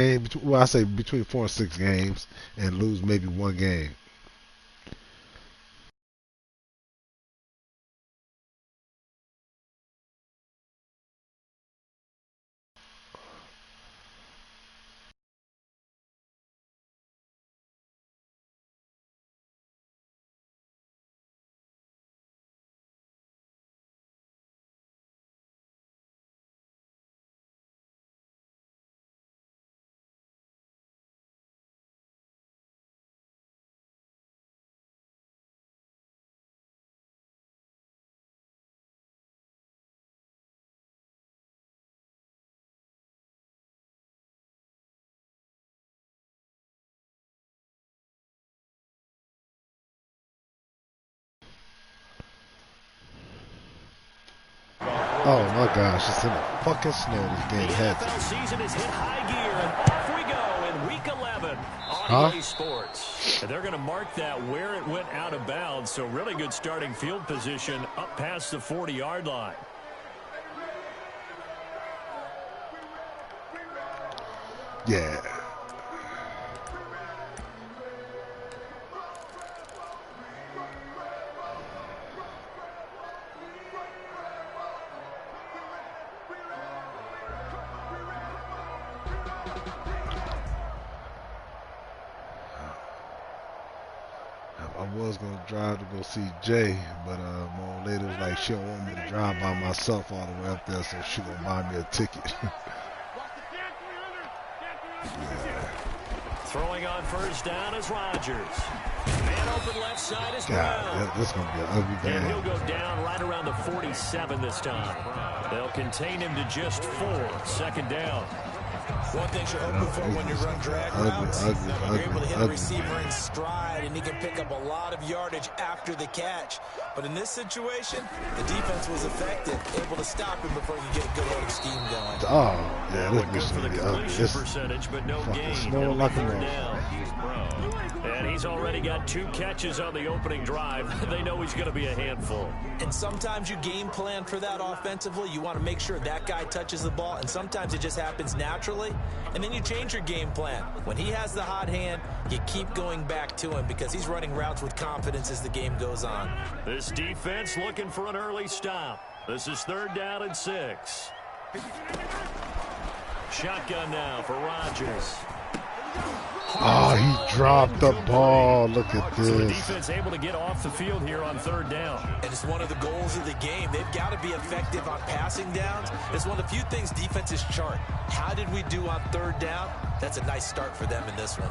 Well, I say between 4 and 6 games, and lose maybe one game. Oh my gosh, it's in the fucking snow. This game The had NFL to. season is hit high gear, and off we go in Week 11 on EA Sports. And they're going to mark that where it went out of bounds, so really good starting field position up past the 40-yard line. Yeah. I was gonna drive to go see Jay, but my old lady was like, she don't want me to drive by myself all the way up there, so she gonna buy me a ticket. Throwing on first down is Rodgers. Man open left side is Brown. God, this is gonna be an ugly game. And he'll go down right around the 47 this time. They'll contain him to just 4. Second down. One thing you're hoping for when you run drag routes, you're able to hit a receiver in stride, and he can pick up a lot of yardage after the catch. But in this situation, the defense was effective, able to stop him before he could get a good old scheme going. Oh, yeah, this is for the gonna be ugly. completion This percentage, but no gain. snowing like a motherfucker. And he's already got 2 catches on the opening drive. They know he's going to be a handful. And sometimes you game plan for that offensively. You want to make sure that guy touches the ball, and sometimes it just happens naturally. And then you change your game plan. When he has the hot hand, you keep going back to him because he's running routes with confidence as the game goes on. This defense looking for an early stop. This is 3rd down and 6. Shotgun now for Rodgers. Oh, he dropped the ball. Look at So the this. defense able to get off the field here on 3rd down. And it's one of the goals of the game. They've got to be effective on passing downs. It's one of the few things defenses chart. How did we do on 3rd down? That's a nice start for them in this one.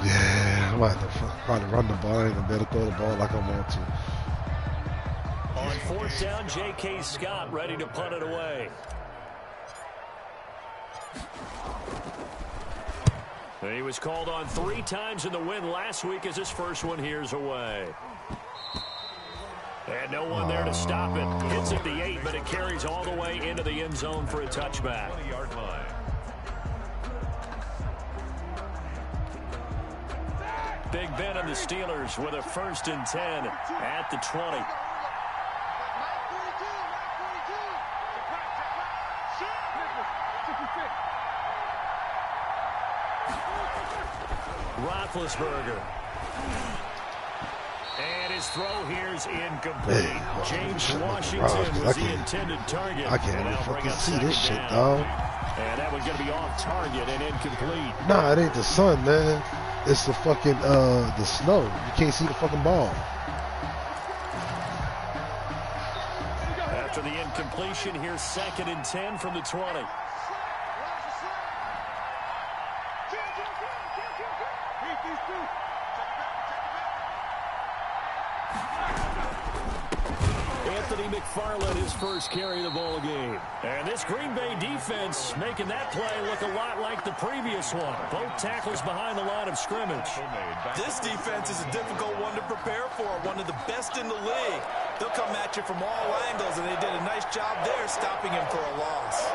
Yeah, I'm about to probably run the ball. I ain't gonna be able to throw the ball like I want to. On 4th down, J.K. Scott ready to punt it away. He was called on 3 times in the win last week as his first one here's away. And no one there to stop it. Hits at the 8, but it carries all the way into the end zone for a touchback. Big Ben and the Steelers with a 1st and 10 at the 20. Roethlisberger. And his throw here's incomplete. James Washington was the intended target. I can't even fucking see this shit, dog. And that one's going to be off target and incomplete. Nah, it ain't the sun, man. It's the fucking, the snow. You can't see the fucking ball. After the incompletion, here's 2nd and 10 from the 20. McFarland his first carry of the ball game. And this Green Bay defense making that play look a lot like the previous one. Both tackles behind the line of scrimmage. This defense is a difficult one to prepare for, one of the best in the league. They'll come at you from all angles, and they did a nice job there stopping him for a loss.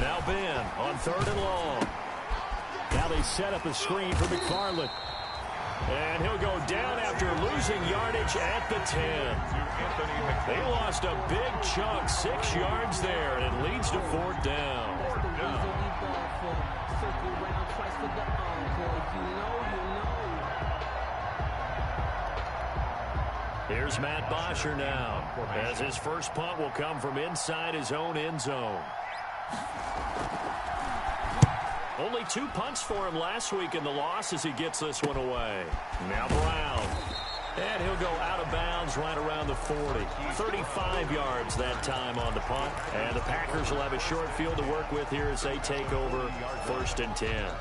Now Ben on 3rd and long. Now they set up a screen for McFarland. And he'll go down after losing yardage at the 10. They lost a big chunk, 6 yards there, and it leads to 4th down. Here's Matt Bosher now, as his first punt will come from inside his own end zone. Only 2 punts for him last week in the loss as he gets this one away. Now Brown. And he'll go out of bounds right around the 40. 35 yards that time on the punt. And the Packers will have a short field to work with here as they take over 1st and 10.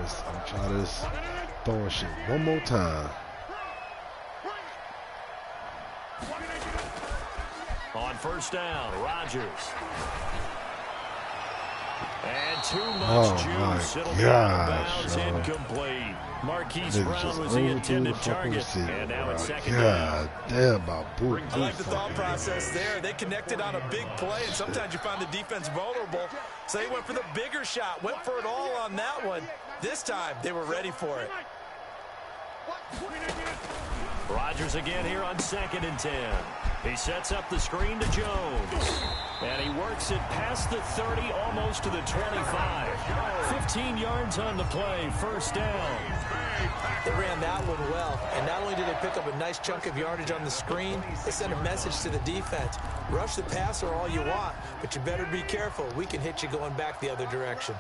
I'm trying this throwing shit one more time. On 1st down, Rodgers. And too much juice. It'll be out of bounds, incomplete. Marquise Brown was the intended target. And now it's 2nd down. God damn, about I like the thought process there. They connected on a big play, and sometimes you find the defense vulnerable. So they went for the bigger shot, went for it all on that one. This time, they were ready for it. Rodgers again here on 2nd and 10. He sets up the screen to Jones. And he works it past the 30, almost to the 25. 15 yards on the play, 1st down. They ran that one well, and not only did they pick up a nice chunk of yardage on the screen, they sent a message to the defense. Rush the passer all you want, but you better be careful. We can hit you going back the other direction.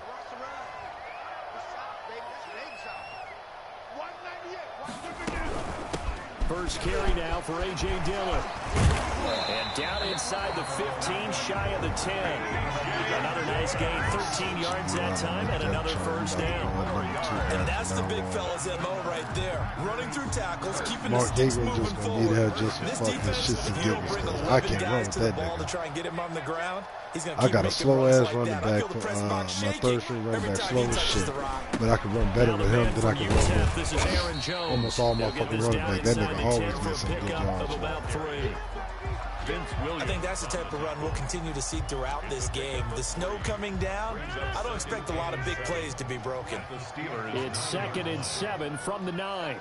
First carry now for A.J. Dillon. And down inside the 15, shy of the 10. Another nice gain, 13 yards that time, and another 1st down. And that's the big fella's MO right there. Running through tackles, keeping the sticks moving forward. This defense, if you don't bring 11 guys to the ball to try and get him on the ground, he's going to keep I got a slow-ass running that. back for my 3rd string running back, slow as shit. But I can run better with him than I can run with almost all my fucking running back. That nigga always makes some good jobs. I think that's the type of run we'll continue to see throughout this game. The snow coming down, I don't expect a lot of big plays to be broken. It's 2nd and 7 from the 9.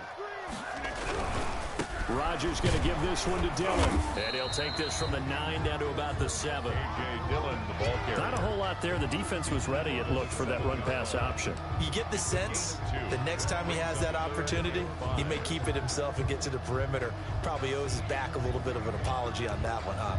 Rodgers going to give this one to Dillon. And he'll take this from the 9 down to about the 7. Not a whole lot there. The defense was ready, it looked, for that run-pass option. You get the sense that next time he has that opportunity, he may keep it himself and get to the perimeter. Probably owes his back a little bit of an apology on that one, huh?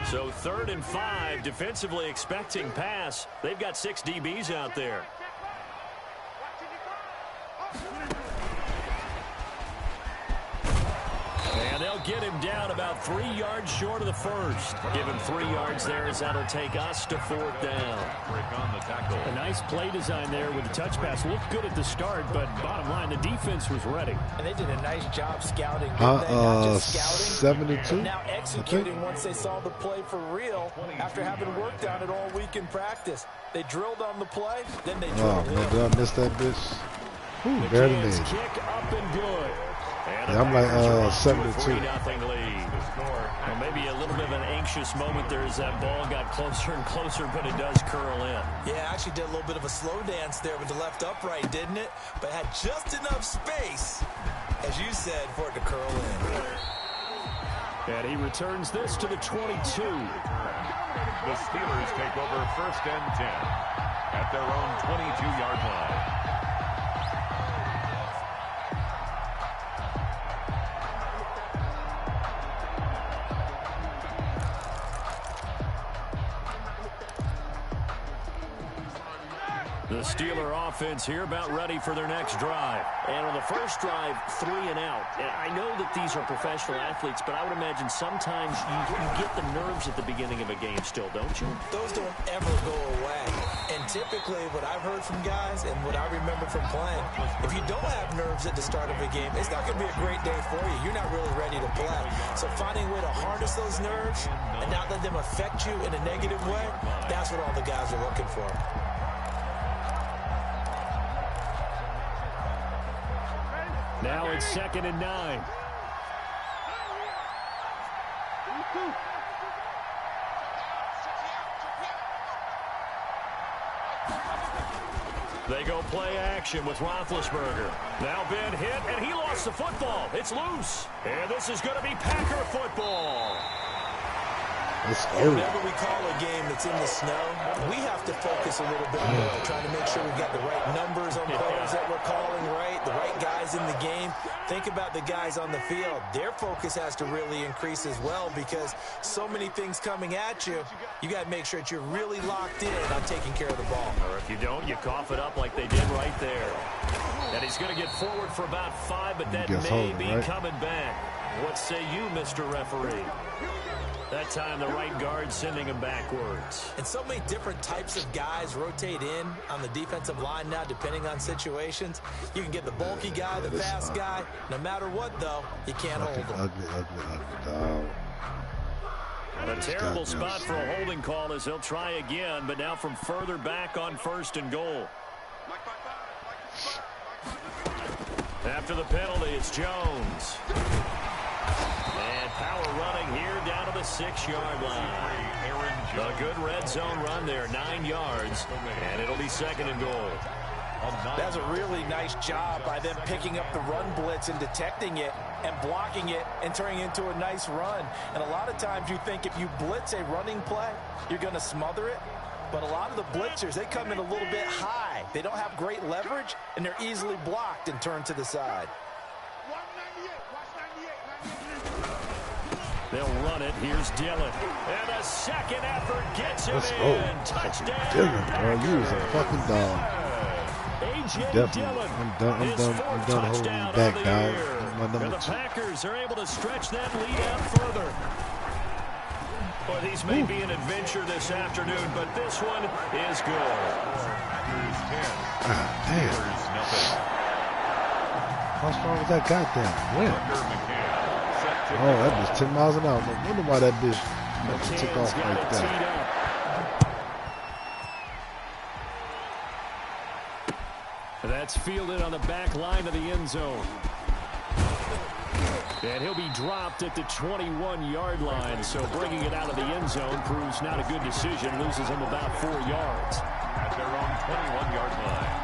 So 3rd and 5, defensively expecting pass. They've got 6 DBs out there. And they'll get him down about 3 yards short of the 1st. Give him 3 yards there as that'll take us to 4th down. A nice play design there with the touch pass. Looked good at the start, but bottom line, the defense was ready. And they did a nice job scouting. Not just scouting, 72? now executing once they saw the play for real after having worked on it all week in practice. They drilled on the play, then they drilled man, did I miss that bitch? Ooh, barely made it. Kick up and good. Yeah, I'm like 72. Well, maybe a little bit of an anxious moment there as that ball got closer and closer, but it does curl in. Yeah, actually did a little bit of a slow dance there with the left upright, didn't it? But had just enough space, as you said, for it to curl in. And he returns this to the 22. The Steelers take over 1st and 10 at their own 22-yard line. The Steeler offense here about ready for their next drive. And on the first drive, 3 and out. And I know that these are professional athletes, but I would imagine sometimes you get the nerves at the beginning of a game still, don't you? Those don't ever go away. And typically what I've heard from guys and what I remember from playing, if you don't have nerves at the start of a game, it's not going to be a great day for you. You're not really ready to play. So finding a way to harness those nerves and not let them affect you in a negative way, that's what all the guys are looking for. Now it's 2nd and 9. They go play action with Roethlisberger. Now Ben hit, and he lost the football. It's loose. And this is going to be Packer football. Whenever we call a game that's in the snow, we have to focus a little bit more, trying to make sure we've got the right numbers on players that we're calling right, the right guys in the game. Think about the guys on the field. Their focus has to really increase as well because so many things coming at you, you got to make sure that you're really locked in on taking care of the ball. Or if you don't, you cough it up like they did right there. And he's going to get forward for about 5, but that may be coming back. What say you, Mr. Referee? That time, the right guard sending him backwards. And so many different types of guys rotate in on the defensive line now, depending on situations. You can get the bulky guy, the fast guy. No matter what, though, you can't hold him. A terrible spot for a holding call as he'll try again, but now from further back on 1st and goal. After the penalty, it's Jones. And power running here down to the 6-yard line. A good red zone run there, 9 yards, and it'll be 2nd and goal. That's a really nice job by them picking up the run blitz and detecting it and blocking it and turning it into a nice run. And a lot of times you think if you blitz a running play, you're going to smother it. But a lot of the blitzers, they come in a little bit high. They don't have great leverage, and they're easily blocked and turned to the side. They'll run it. Here's Dillon. And a second effort gets him in. Touchdown. Dillon, bro. You was a fucking dog. A.J. Dillon. I'm done holding you back, dog. My number and the 2. Packers are able to stretch that lead out further. Well, these may be an adventure this afternoon, but this one is good. Ah, damn. How strong was that goddamn wind? Oh, that was 10 miles an hour. No wonder why that bitch took off like that. That's fielded on the back line of the end zone. And he'll be dropped at the 21-yard line, so bringing it out of the end zone proves not a good decision. Loses him about 4 yards. At their own 21-yard line.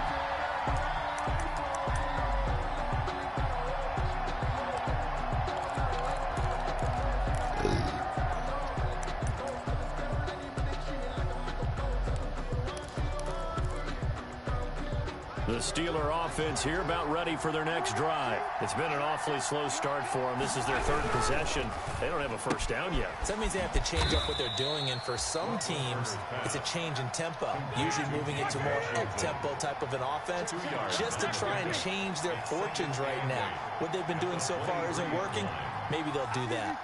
The Steeler offense here about ready for their next drive. It's been an awfully slow start for them. This is their 3rd possession. They don't have a first down yet. That means they have to change up what they're doing, and for some teams, it's a change in tempo, usually moving it to more up-tempo type of an offense, just to try and change their fortunes right now. What they've been doing so far isn't working. Maybe they'll do that.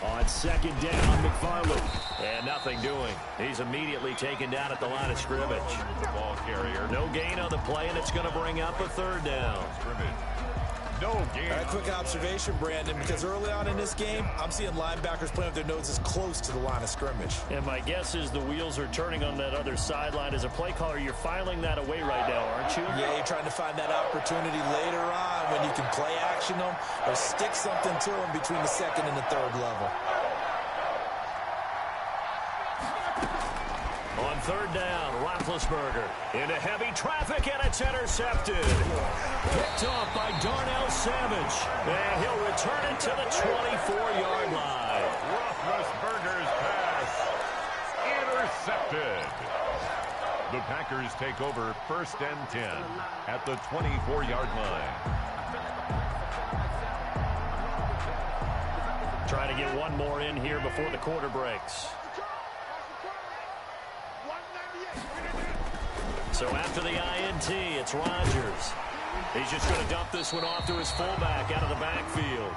On 2nd down, McFarland. And nothing doing. He's immediately taken down at the line of scrimmage. Ball carrier. No gain on the play, and it's going to bring up a 3rd down. No gain. A quick observation, Brandon, because early on in this game, I'm seeing linebackers playing with their noses close to the line of scrimmage. And my guess is the wheels are turning on that other sideline. As a play caller, you're filing that away right now, aren't you? Yeah, you're trying to find that opportunity later on when you can play action them or stick something to them between the 2nd and the 3rd level. On 3rd down, Roethlisberger into heavy traffic, and it's intercepted. Picked off by Darnell Savage, and he'll return it to the 24-yard line. Roethlisberger's pass intercepted. The Packers take over 1st and 10 at the 24-yard line. Trying to get one more in here before the quarter breaks. So after the INT, it's Rodgers. He's just going to dump this one off to his fullback out of the backfield.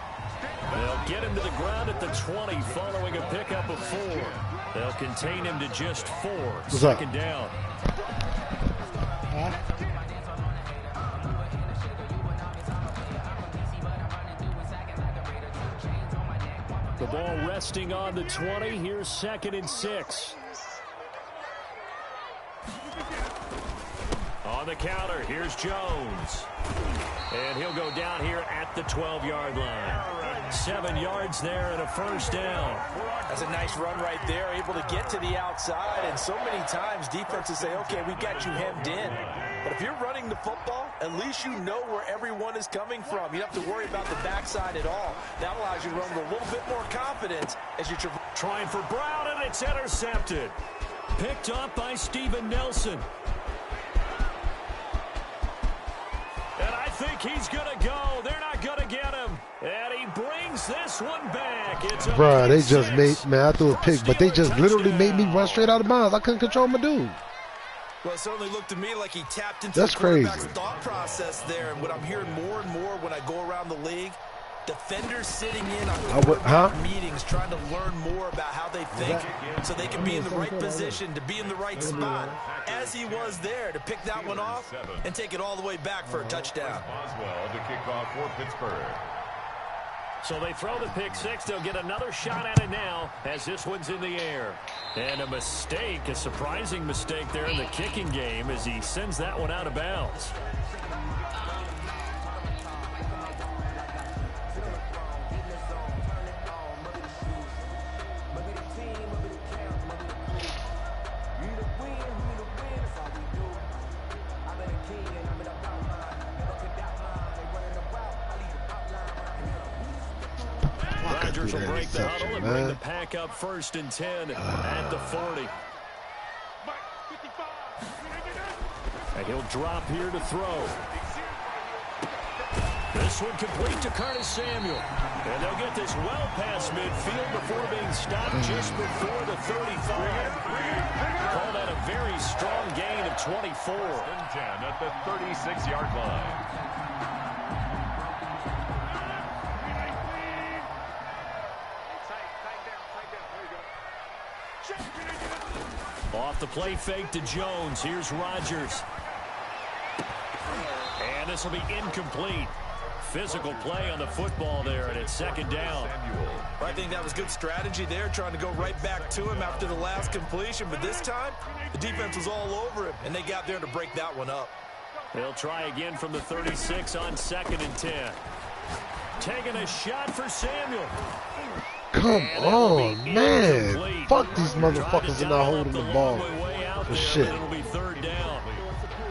They'll get him to the ground at the 20 following a pickup of 4. They'll contain him to just 4. What's 2nd down. Huh? The ball resting on the 20. Here's 2nd and 6. On the counter. Here's Jones. And he'll go down here at the 12-yard line. 7 yards there and a first down. That's a nice run right there, able to get to the outside. And so many times defenses say, okay, we got you hemmed in. But if you're running the football, at least you know where everyone is coming from. You don't have to worry about the backside at all. That allows you to run with a little bit more confidence as you trying for Brown, and it's intercepted. Picked up by Steven Nelson. And I think he's going to go. They're not going to get him. And he brings this one back. It's a Bruh, they just made, man, I threw a pick, but they just literally made me run straight out of bounds. I couldn't control my dude. Well, it certainly looked to me like he tapped into That's the quarterback's crazy. thought process there. And what I'm hearing more and more when I go around the league, defenders sitting in on quarterback meetings trying to learn more about how they think so they can be in the right position to be in the right spot, as he was there to pick that one off and take it all the way back for a touchdown. Boswell to kick off for Pittsburgh. So they throw the pick six. They'll get another shot at it now as this one's in the air. And a mistake, a surprising mistake there in the kicking game as he sends that one out of bounds. Rodgers will break the huddle and bring the pack up 1st and 10 at the 40. And he'll drop here to throw. This one complete to Curtis Samuel. And they'll get this well past midfield before being stopped just before the 35. Call that a very strong gain of 24. 10 at the 36-yard line. Off the play fake to Jones. Here's Rodgers. And this will be incomplete. Physical play on the football there, and it's 2nd down. I think that was good strategy there, trying to go right back to him after the last completion. But this time, the defense was all over him, and they got there to break that one up. They'll try again from the 36 on 2nd and 10. Taking a shot for Samuel. Come on, man. Fuck these motherfuckers are not holding the ball for shit. It'll be 3rd down.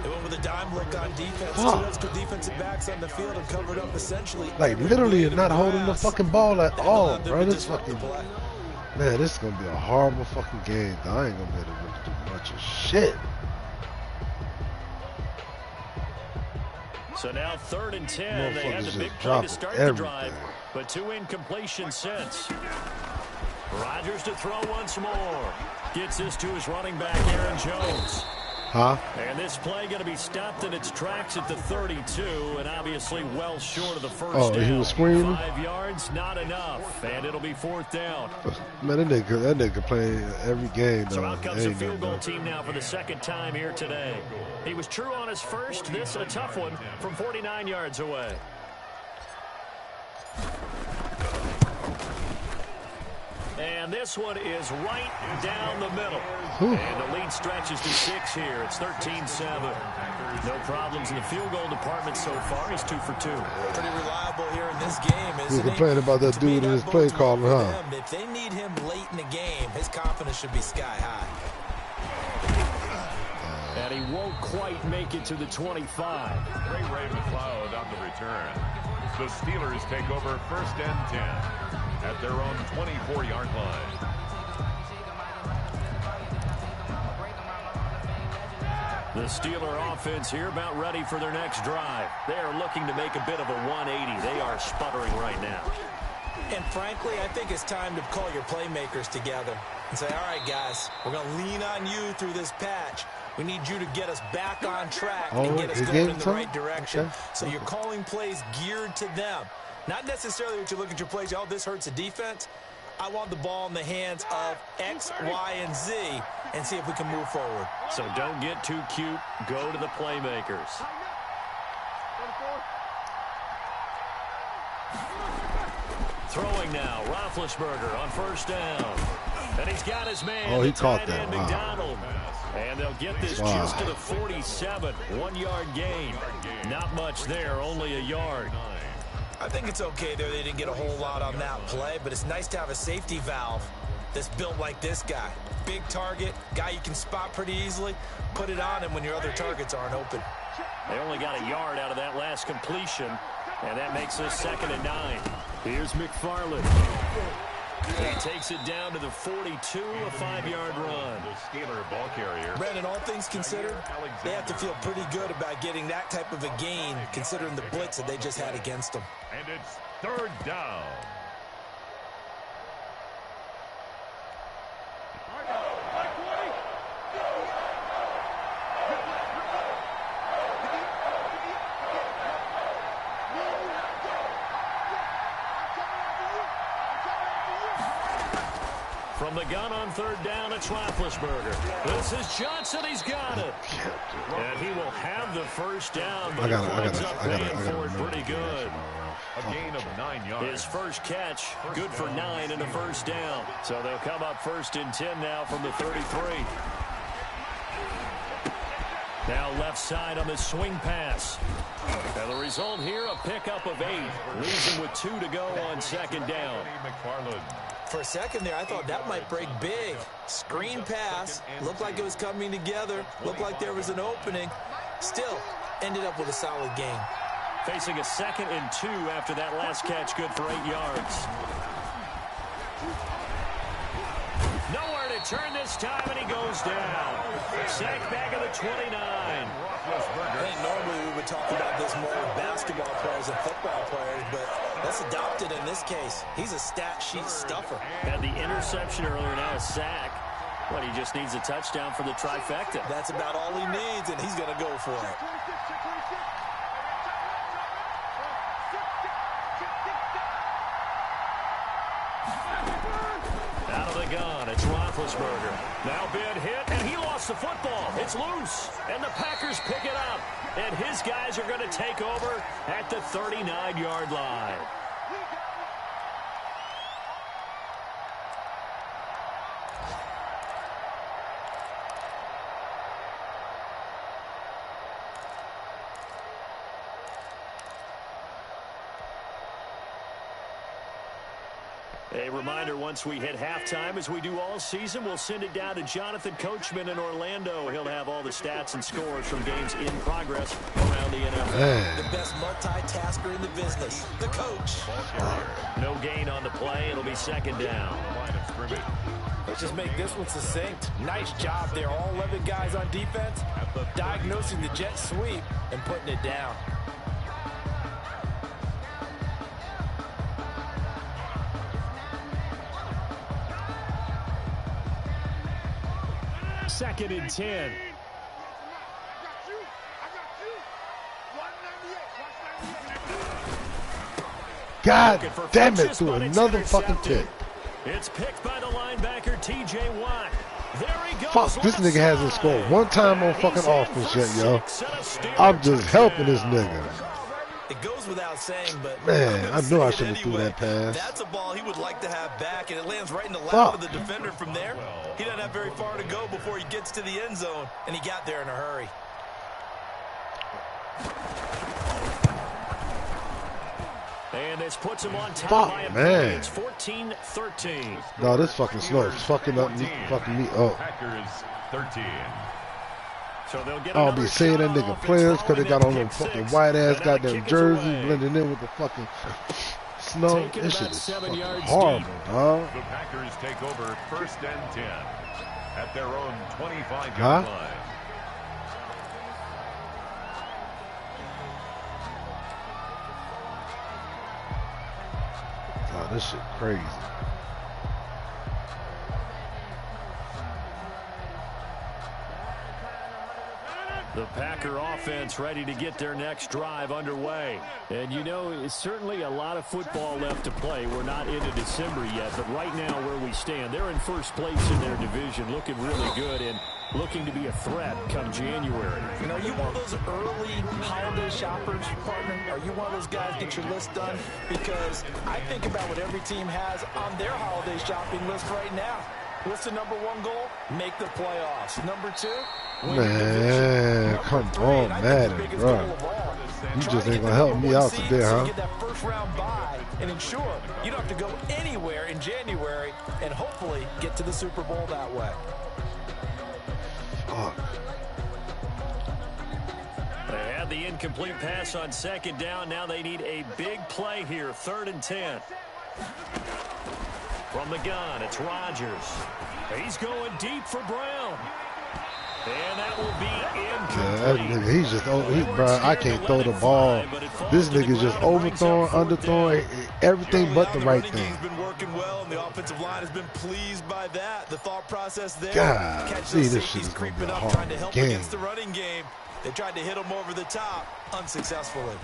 They went with a dime look on defense. Two extra defensive backs on the field and covered up essentially. Like, literally not holding the fucking ball at all, bro. This fucking, man, this is going to be a horrible fucking game, though. I ain't going to be able to do much of shit. So now 3rd and 10. They had the big play to start the drive, but 2 incompletions since. Rodgers to throw once more. Gets this to his running back, Aaron Jones. And this play going to be stopped in its tracks at the 32, and obviously well short of the first down. He was screaming? 5 yards, not enough, and it'll be 4th down. Man, that nigga play every game, though. So out comes the field goal team now for the 2nd time here today. He was true on his first. This a tough one from 49 yards away. And this one is right down the middle. And the lead stretches to 6 here. It's 13-7. No problems in the field goal department so far. He's 2 for 2. Pretty reliable here in this game, isn't he? You complaining about that dude in his play calling, huh? If they need him late in the game, his confidence should be sky high. And he won't quite make it to the 25. Ray McLeod on the return. The Steelers take over 1st and 10 at their own 24-yard line. The Steeler offense here about ready for their next drive. They are looking to make a bit of a 180. They are sputtering right now. And frankly, I think it's time to call your playmakers together and say, all right, guys, we're going to lean on you through this patch. We need you to get us back on track and get us going in the right direction. Okay. So you're calling plays geared to them. Not necessarily what you look at your plays, oh, this hurts the defense. I want the ball in the hands of X, Y, and Z and see if we can move forward. So don't get too cute. Go to the playmakers. Throwing now, Roethlisberger on 1st down. And he's got his man. Oh, he caught that. McDonald. And they'll get this just to the 47. 1 yard gain. Not much there, only a yard. I think it's okay there. They didn't get a whole lot on that play, but it's nice to have a safety valve that's built like this guy. Big target, guy you can spot pretty easily. Put it on him when your other targets aren't open. They only got a yard out of that last completion, and that makes this 2nd and 9. Here's McFarland. He takes it down to the 42, a 5-yard run. The Steeler ball carrier. Brandon, all things considered, they have to feel pretty good about getting that type of a gain, considering the blitz that they just had against them. And it's 3rd down. From the gun on 3rd down, it's Roethlisberger. This is Johnson. He's got it. And he will have the 1st down, but he winds up paying for it pretty good. A gain of 9 yards. His first catch, good for 9 and a 1st down. So they'll come up 1st and 10 now from the 33. Now left side on the swing pass. And the result here, a pickup of 8. Leaves him with 2 to go on 2nd down. For a second there, I thought that might break big. Screen pass. Looked like it was coming together. Looked like there was an opening. Still, ended up with a solid gain. Facing a 2nd and 2 after that last catch, good for 8 yards. Nowhere to turn this time, and he goes down. Sacked back of the 29. I think normally we would talk about this more with basketball players and football players, but that's adopted in this case. He's a stat sheet stuffer. Had the interception earlier, now a sack. But he just needs a touchdown for the trifecta. That's about all he needs, and he's going to go for it. Out of the gun, it's Roethlisberger. Now been hit, and he lost the football. It's loose, and the Packers pick it up. And his guys are going to take over at the 39-yard line. A reminder, once we hit halftime, as we do all season, we'll send it down to Jonathan Coachman in Orlando. He'll have all the stats and scores from games in progress around the NFL. The best multitasker in the business, the coach. No gain on the play. It'll be 2nd down. Let's just make this one succinct. Nice job there. All 11 guys on defense, diagnosing the jet sweep and putting it down. Second and 10. God damn it, through another fucking pick. It's picked by the linebacker, T.J. Watt. There he goes. Fuck, this nigga hasn't scored one time on fucking offense yet, yo. I'm just helping this nigga. It goes without saying, but man, I know I shouldn't have threw that pass. That's a ball he would like to have back, and it lands right in the lap of the defender from there. He doesn't have very far to go before he gets to the end zone, and he got there in a hurry. And this puts him on top by a man. It's 14-13. No, this fucking snow is fucking up me, fucking me up. Packers 13. So they'll get I'll be saying that nigga players because they got on them fucking white ass goddamn jersey blending in with the fucking snow. This shit is fucking horrible, dog. The Packers take over 1st and 10 at their own 25-yard line. Oh, this shit crazy. The Packer offense ready to get their next drive underway. And you know, it's certainly a lot of football left to play. We're not into December yet, but right now where we stand, they're in first place in their division, looking really good and looking to be a threat come January. You know, are you one of those early holiday shoppers, partner? Are you one of those guys get your list done? Because I think about what every team has on their holiday shopping list right now. What's the #1 goal? Make the playoffs. #2, win Man, the division. come #3, on, and I think the Madden, biggest bro. goal of all, You try just to ain't get gonna the help me #1 out seed today, so huh? you get that first-round bye and ensure you don't have to go anywhere in January and hopefully get to the Super Bowl that way. Fuck. They had the incomplete pass on 2nd down. Now they need a big play here. 3rd and 10. From the gun, it's Rodgers. He's going deep for Brown. And that will be incomplete. Yeah, he's just, bro, I can't throw the ball. This nigga's just overthrowing, underthrowing, everything but the right thing. Been working well, and the offensive line has been pleased by that. The thought process there. God, see, this shit is going to be a hard trying to help game. against the running game. They tried to hit him over the top, unsuccessfully.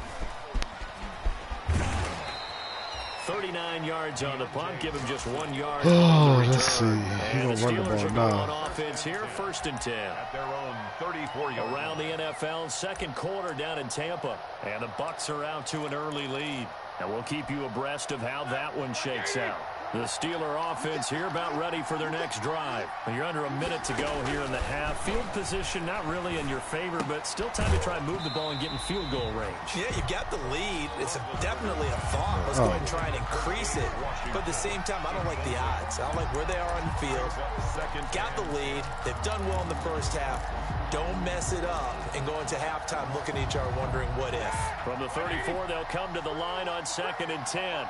39 yards on the punt. Give him just 1 yard. Oh, let's see. He's And going to run the ball now. On offense here, 1st and 10. At their own 34-yard Around the NFL, 2nd quarter down in Tampa. And the Bucs are out to an early lead. And we'll keep you abreast of how that one shakes out. The Steeler offense here about ready for their next drive. You're under a minute to go here in the half. Field position not really in your favor, but still time to try and move the ball and get in field goal range. Yeah, you got the lead. It's definitely a thought. Let's go ahead and try and increase it. But at the same time, I don't like the odds. I don't like where they are on the field. Got the lead. They've done well in the first half. Don't mess it up and go into halftime looking at each other wondering what if. From the 34, they'll come to the line on 2nd and 10.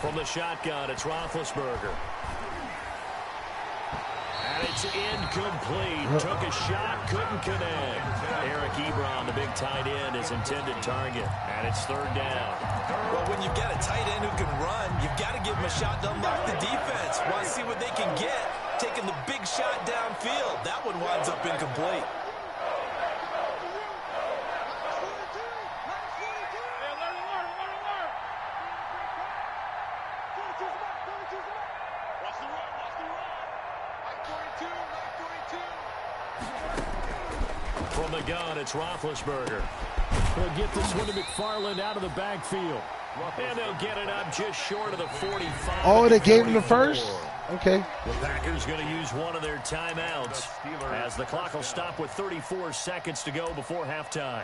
From the shotgun, it's Roethlisberger. And it's incomplete. Took a shot, couldn't connect. Eric Ebron, the big tight end, is intended target. And it's 3rd down. Well, when you've got a tight end who can run, you've got to give him a shot to unlock the defense. Want to see what they can get. Taking the big shot downfield. That one winds up incomplete. From the gun, it's Roethlisberger. He'll get this one to McFarland out of the backfield. And they'll get it up just short of the 45. Oh, they gave him the first? Okay. The Packers going to use one of their timeouts as the clock will stop with 34 seconds to go before halftime.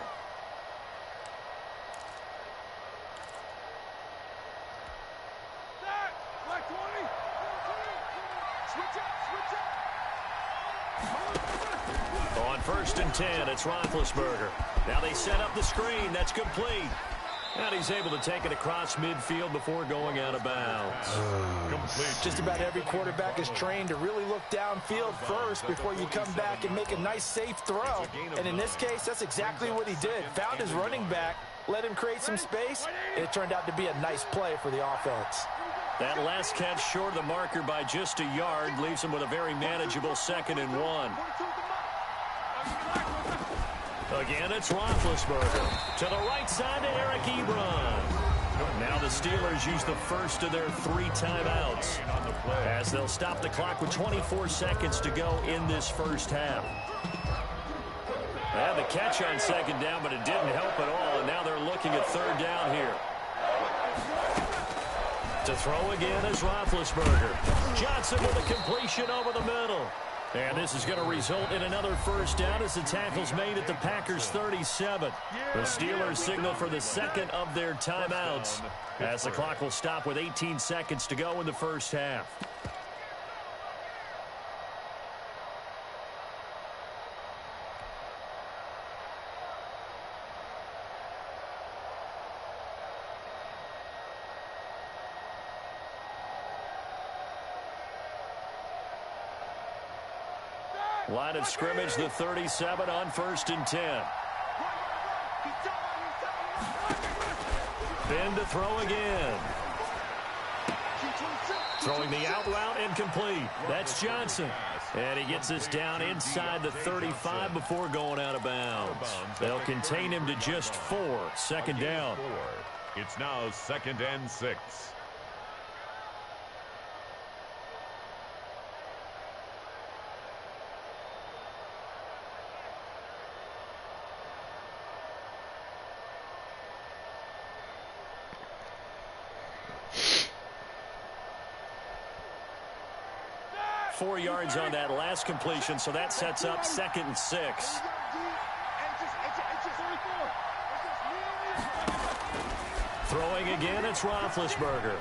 On 1st and 10, it's Roethlisberger. Now they set up the screen. That's complete. And he's able to take it across midfield before going out of bounds. Just about every quarterback is trained to really look downfield first before you come back and make a nice, safe throw. And in this case, that's exactly what he did. Found his running back, let him create some space, and it turned out to be a nice play for the offense. That last catch short of the marker by just a yard leaves him with a very manageable 2nd and 1. Again, it's Roethlisberger. To the right side to Eric Ebron. Now the Steelers use the first of their 3 timeouts as they'll stop the clock with 24 seconds to go in this first half. They had the catch on 2nd down, but it didn't help at all, and now they're looking at 3rd down here. To throw again is Roethlisberger. Johnson with a completion over the middle. And this is going to result in another first down as the tackle's made at the Packers' 37. The Steelers signal for the 2nd of their timeouts as the clock will stop with 18 seconds to go in the first half. Line of scrimmage, the 37 on 1st and 10. Then to throw again. Throwing the out route incomplete. That's Johnson. And he gets this down inside the 35 before going out of bounds. They'll contain him to just 4. 2nd down. It's now 2nd and 6. 4 yards on that last completion, so that sets up 2nd and 6. Throwing again, it's Roethlisberger.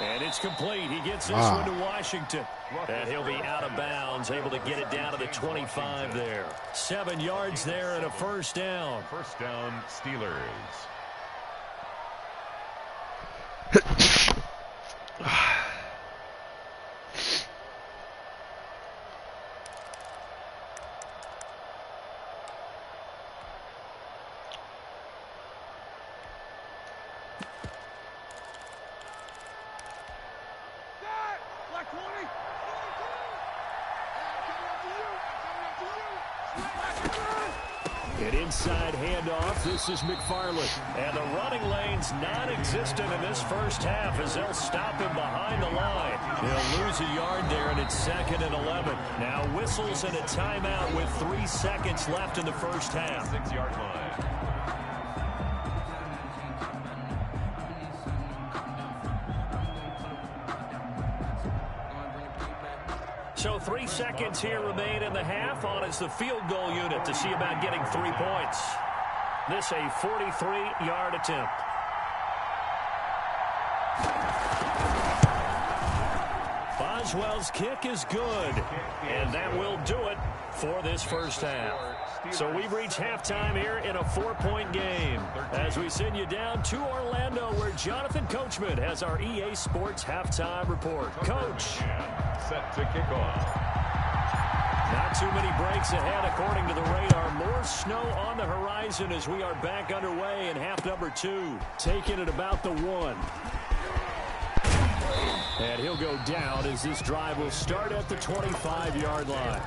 And it's complete. He gets this one to Washington. And he'll be out of bounds, able to get it down to the 25 there. 7 yards there and a first down. First down, Steelers. An inside handoff. This is McFarland. And the running lane's non-existent in this first half as they'll stop him behind the line. He'll lose a yard there, and it's 2nd and 11. Now whistles and a timeout with 3 seconds left in the first half. 6-yard line. So 3 seconds here remain in the half. On is the field goal unit to see about getting 3 points. This a 43-yard attempt. Boswell's kick is good. And that will do it for this first half. So we've reached halftime here in a 4-point game as we send you down to Orlando where Jonathan Coachman has our EA Sports halftime report. Coach. Set to kick off. Not too many breaks ahead according to the radar. More snow on the horizon as we are back underway in half number 2. Taking it about the 1. And he'll go down as this drive will start at the 25-yard line.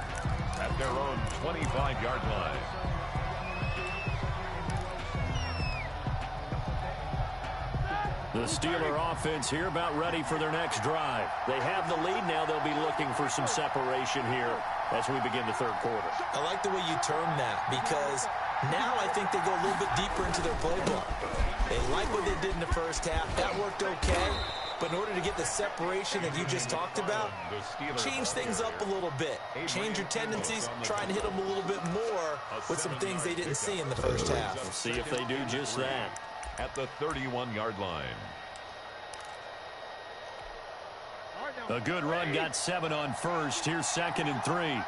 At their own 25-yard line. The Steeler offense here about ready for their next drive. They have the lead now. They'll be looking for some separation here as we begin the third quarter. I like the way you term that because now I think they go a little bit deeper into their playbook. They like what they did in the first half. That worked okay. But in order to get the separation that you just talked about, change things up a little bit. Change your tendencies, try and hit them a little bit more with some things they didn't see in the first half. We'll see if they do just that. At the 31-yard line. A good run, got 7 on first. Here's 2nd and 3.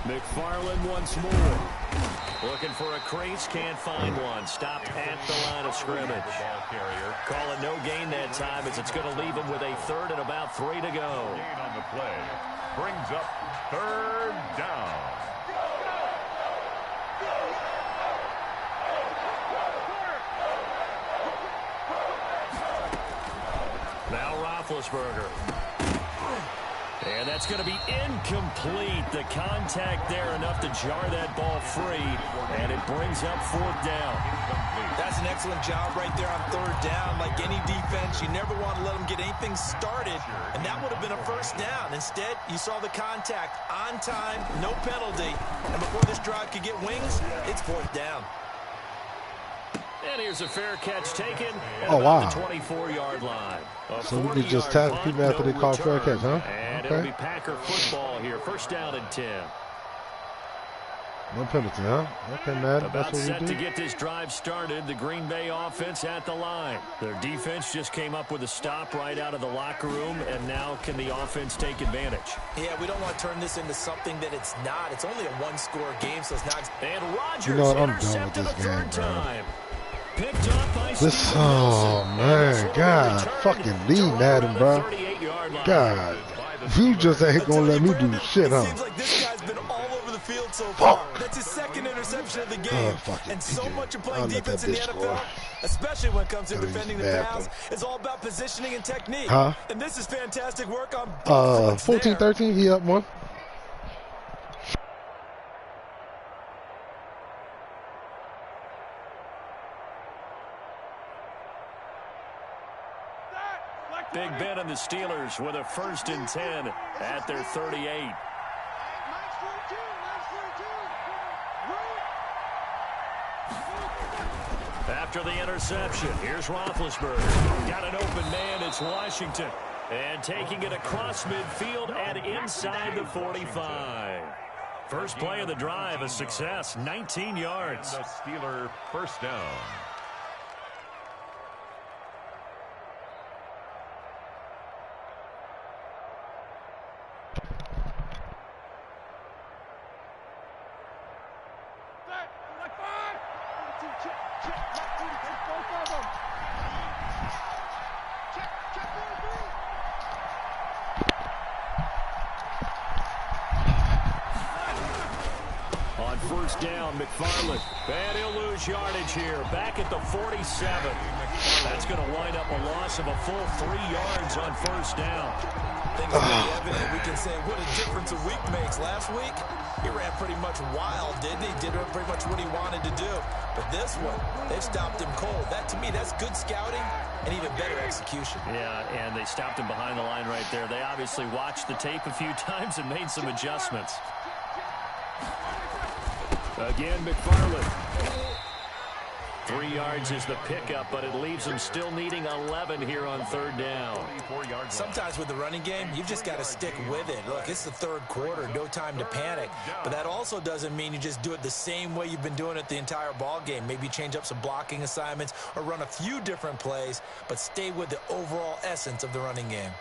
McFarland once more. Looking for a crease, can't find one. Stopped at the line of scrimmage. Call it no gain that time as it's going to leave him with a 3rd and about 3 to go. Gain on the play. Brings up 3rd down. Now Roethlisberger. And that's going to be incomplete. The contact there enough to jar that ball free. And it brings up 4th down. That's an excellent job right there on 3rd down. Like any defense, you never want to let them get anything started. And that would have been a first down. Instead, you saw the contact on time, no penalty. And before this drive could get wings, it's 4th down. And here's a fair catch taken at oh, wow. the 24-yard line. So we can just tackle people after they call fair catch, huh? And it'll be Packer football here. First down and 10. No penalty, huh? Okay, man. About That's what set we do. to get this drive started. The Green Bay offense at the line. Their defense just came up with a stop right out of the locker room, and now can the offense take advantage? Yeah, we don't want to turn this into something that it's not. It's only a one-score game, so it's not. And Rodgers You know what? I'm done with intercepted this a game, third bro. time. Picked up by This, Steven oh, Wilson. man. God, fucking lead Madden, bro. God. You just ain't gonna let me do shit, huh? It seems like this guy's been all over the field so far. That's his 2nd interception of the game. And so much of playing defense in the NFL, especially when it comes to defending the pass, is all about positioning and technique. Huh? And this is fantastic work on both fronts 14-13, he up 1. Big Ben and the Steelers with a 1st and 10 at their 38. After the interception, here's Roethlisberger. Got an open man. It's Washington. And taking it across midfield and inside the 45. First play of the drive, a success, 19 yards. The Steeler first down. On first down, McFarland. And he'll lose yardage here. Back at the 47. That's going to wind up a loss of a full 3 yards on first down. I think it's pretty evident. We can say what a difference a week makes. Last week, he ran pretty much wild, didn't he? Did pretty much what he wanted to do. But this one, they've stopped him cold. That, to me, that's good scouting and even better execution. Yeah, and they stopped him behind the line right there. They obviously watched the tape a few times and made some adjustments. Again, McFarland. 3 yards is the pickup, but it leaves them still needing 11 here on third down. Sometimes with the running game, you've just got to stick with it. Look, it's the third quarter, no time to panic. But that also doesn't mean you just do it the same way you've been doing it the entire ball game. Maybe change up some blocking assignments or run a few different plays, but stay with the overall essence of the running game.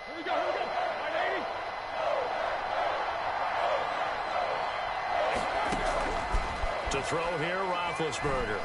Here we go, here we go. To throw here, Roethlisberger.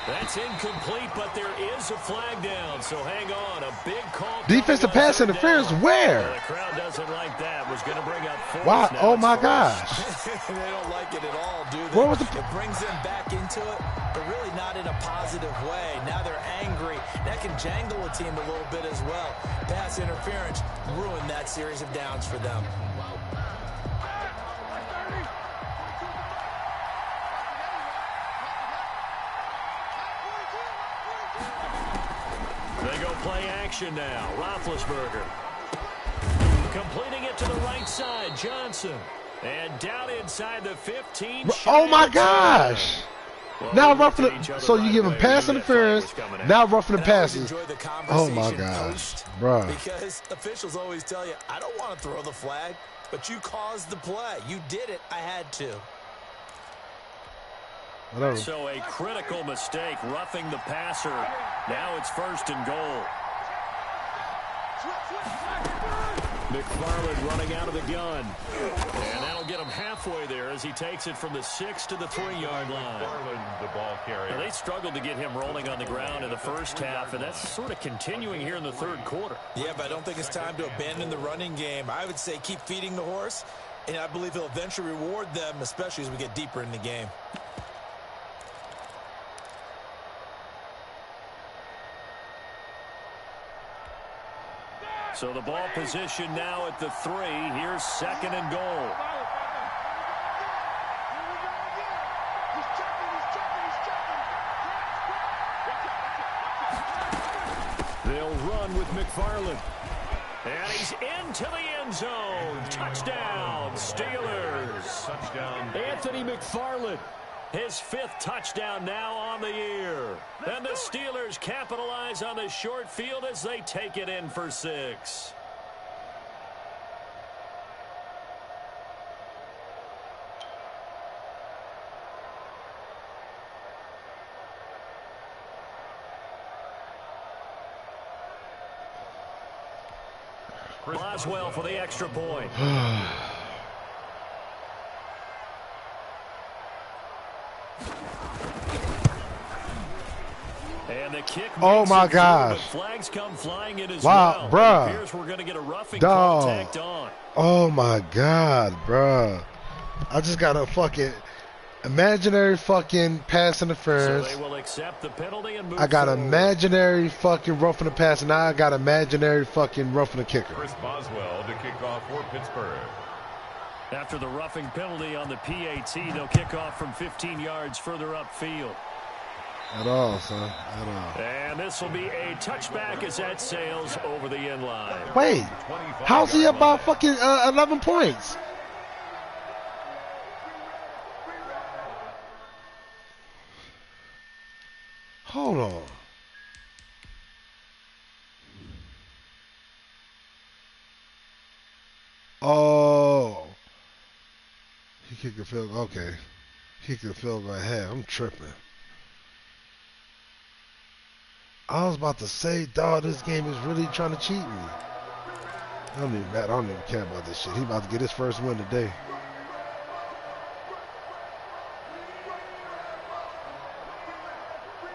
That's incomplete, but there is a flag down, so hang on. A big call. Defensive pass interference where? The crowd doesn't like that. Was going to bring up fourth. Wow. Now Oh, my first. gosh. They don't like it at all, do they? What was the... It brings them back into it, but really not in a positive way. Now they're angry. That can jangle a team a little bit as well. Pass interference ruined that series of downs for them. They go play action now. Roethlisberger. Completing it to the right side. Johnson. And down inside the 15. Oh, my gosh. Well, now roughing it. So you give him pass interference. Now roughing the passes. Oh, my gosh. Bruh. Because officials always tell you, I don't want to throw the flag, but you caused the play. You did it. I had to. Whatever. So a critical mistake, roughing the passer. Now it's first and goal. McFarland running out of the gun. And that'll get him halfway there as he takes it from the 6 to the 3-yard line. McFarland, the ball carrier. Now, they struggled to get him rolling on the ground in the first half, and that's sort of continuing here in the third quarter. Yeah, but I don't think it's time to abandon the running game. I would say keep feeding the horse, and I believe he'll eventually reward them, especially as we get deeper in the game. So the ball position now at the 3. Here's second and goal. They'll run with McFarland. And he's into the end zone. Touchdown, Steelers. Touchdown. Anthony McFarland. His 5th touchdown now on the year. And the Steelers capitalize on the short field as they take it in for 6. Boswell for the extra point. And the kick. Oh my gosh! Flags come flying in as wow, well. bruh. It appears we're going to get a roughing call tacked on. Oh my God, bruh! I just got a fucking imaginary fucking pass interference. So they will accept the penalty and move I got forward. imaginary fucking roughing the pass, and now I got imaginary fucking roughing the kicker. Chris Boswell to kick off for Pittsburgh. After the roughing penalty on the PAT, they'll kick off from 15 yards further upfield. At all, son. At all. And this will be a touchback as that sails over the end line. Wait, how's he up by fucking 11 points? Hold on. Oh. He kicked the field goal. Okay. He kicked the field goal at half. I'm tripping. I was about to say, dog, this game is really trying to cheat me. I don't even care about this shit. He about to get his first win today.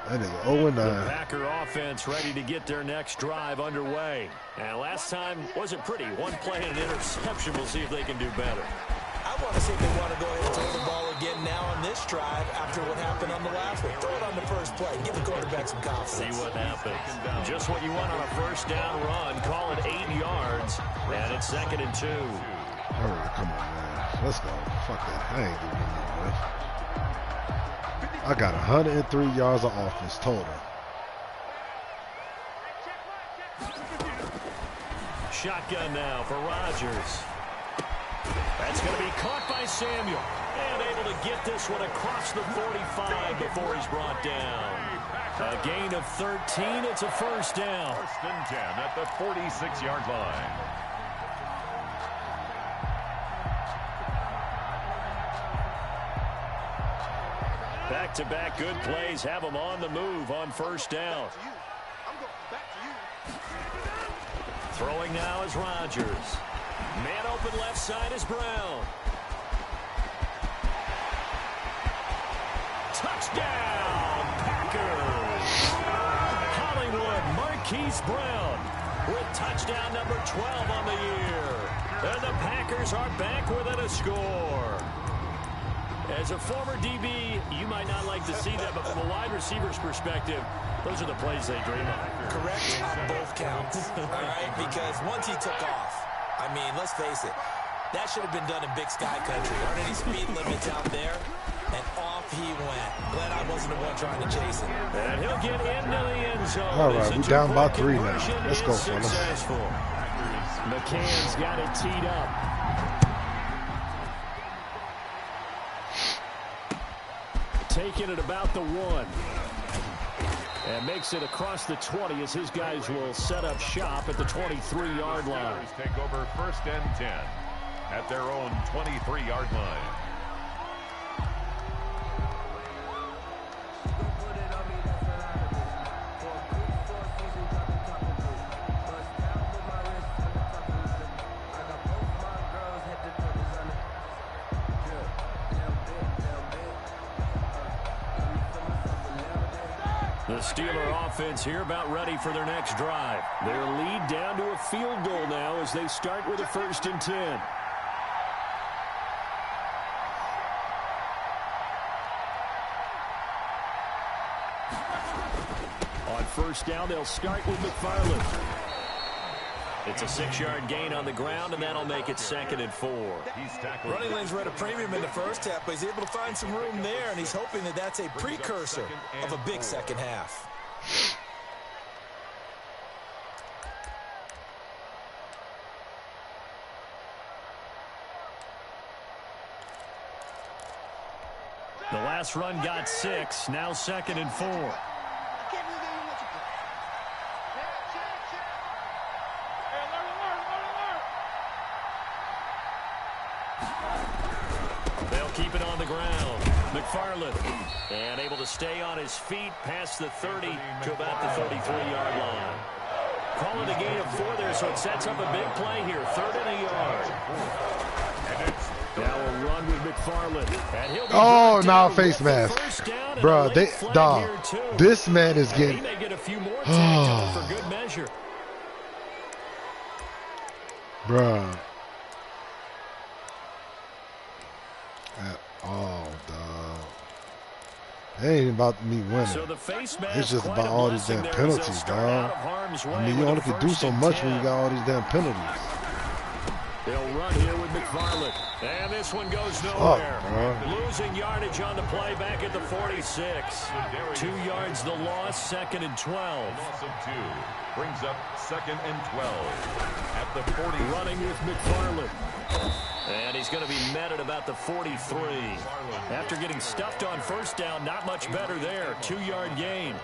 That nigga 0-9. The Packer offense ready to get their next drive underway. And last time wasn't pretty. One play and an interception. We'll see if they can do better. I want to see if they want to go ahead and throw the ball again now on this drive after what happened on the last one. Throw it on the first play. Give the quarterback some confidence. See what happens. Just what you want on a first down run. Call it 8 yards. And it's 2nd and 2. All right, come on, man. Let's go. Fuck that. I ain't doing nothing, man. I got 103 yards of offense total. Shotgun now for Rodgers. That's going to be caught by Samuel. And able to get this one across the 45 before he's brought down. A gain of 13. It's a first down. 1st and 10 at the 46-yard line. Back-to-back good plays have them on the move on first down. Throwing now is Rodgers. Man open left side is Brown. Touchdown, Packers! Hollywood Marquise Brown with touchdown number 12 on the year. And the Packers are back within a score. As a former DB, you might not like to see that, but from a wide receiver's perspective, those are the plays they dream of. Correct on both counts, all right? Because once he took off, I mean, let's face it, that should have been done in Big Sky Country. Aren't any speed limits out there? And off he went. Glad I wasn't the one trying to chase him. And he'll get into the end zone. All right, we down by 3 now. Let's go, fellas. McCann's got it teed up. Taking it about the 1. And makes it across the 20 as his guys will set up shop at the 23-yard line. Take over 1st and 10 at their own 23-yard line. The Steeler offense here about ready for their next drive. Their lead down to a field goal now as they start with a 1st and 10. On first down, they'll start with McFarland. It's a 6-yard gain on the ground, and that'll make it 2nd and 4. Running lanes were at a premium in the first half, but he's able to find some room there, and he's hoping that that's a precursor of a big second half. The last run got 6, now 2nd and 4. Keep it on the ground. McFarland. And able to stay on his feet past the 30 to about the 33-yard line. Call it a gain of 4 there, so it sets up a big play here. 3rd and a yard. Now a run with McFarland. And he'll oh, now face mask. Bro, dog, this man is getting... He may get a few more tags for good measure. Bro. Oh, dog. It ain't about me winning. So the face mask, it's just about all these damn penalties, dog. I mean, you only can do so much when you got all these damn penalties. They'll run here with McFarland. And this one goes nowhere. Losing yardage on the play back at the 46. 2 yards the loss, 2nd and 12. Loss of 2 brings up 2nd and 12 at the 40. Running with McFarland. And he's going to be met at about the 43. After getting stuffed on first down, not much better there. 2-yard gain.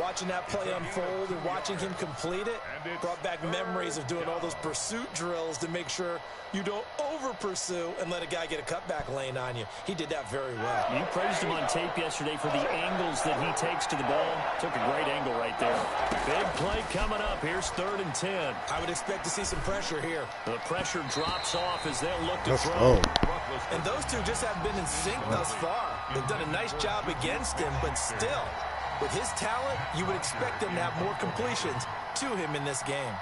Watching that play unfold and watching him complete it brought back memories of doing all those pursuit drills to make sure you don't over-pursue and let a guy get a cutback lane on you. He did that very well. You praised him on tape yesterday for the angles that he takes to the ball. Took a great angle right there. Big play coming up. Here's 3rd and 10. I would expect to see some pressure here. The pressure drops off as they'll look to throw. And those two just haven't been in sync thus far. They've done a nice job against him, but still, with his talent, you would expect them to have more completions to him in this game.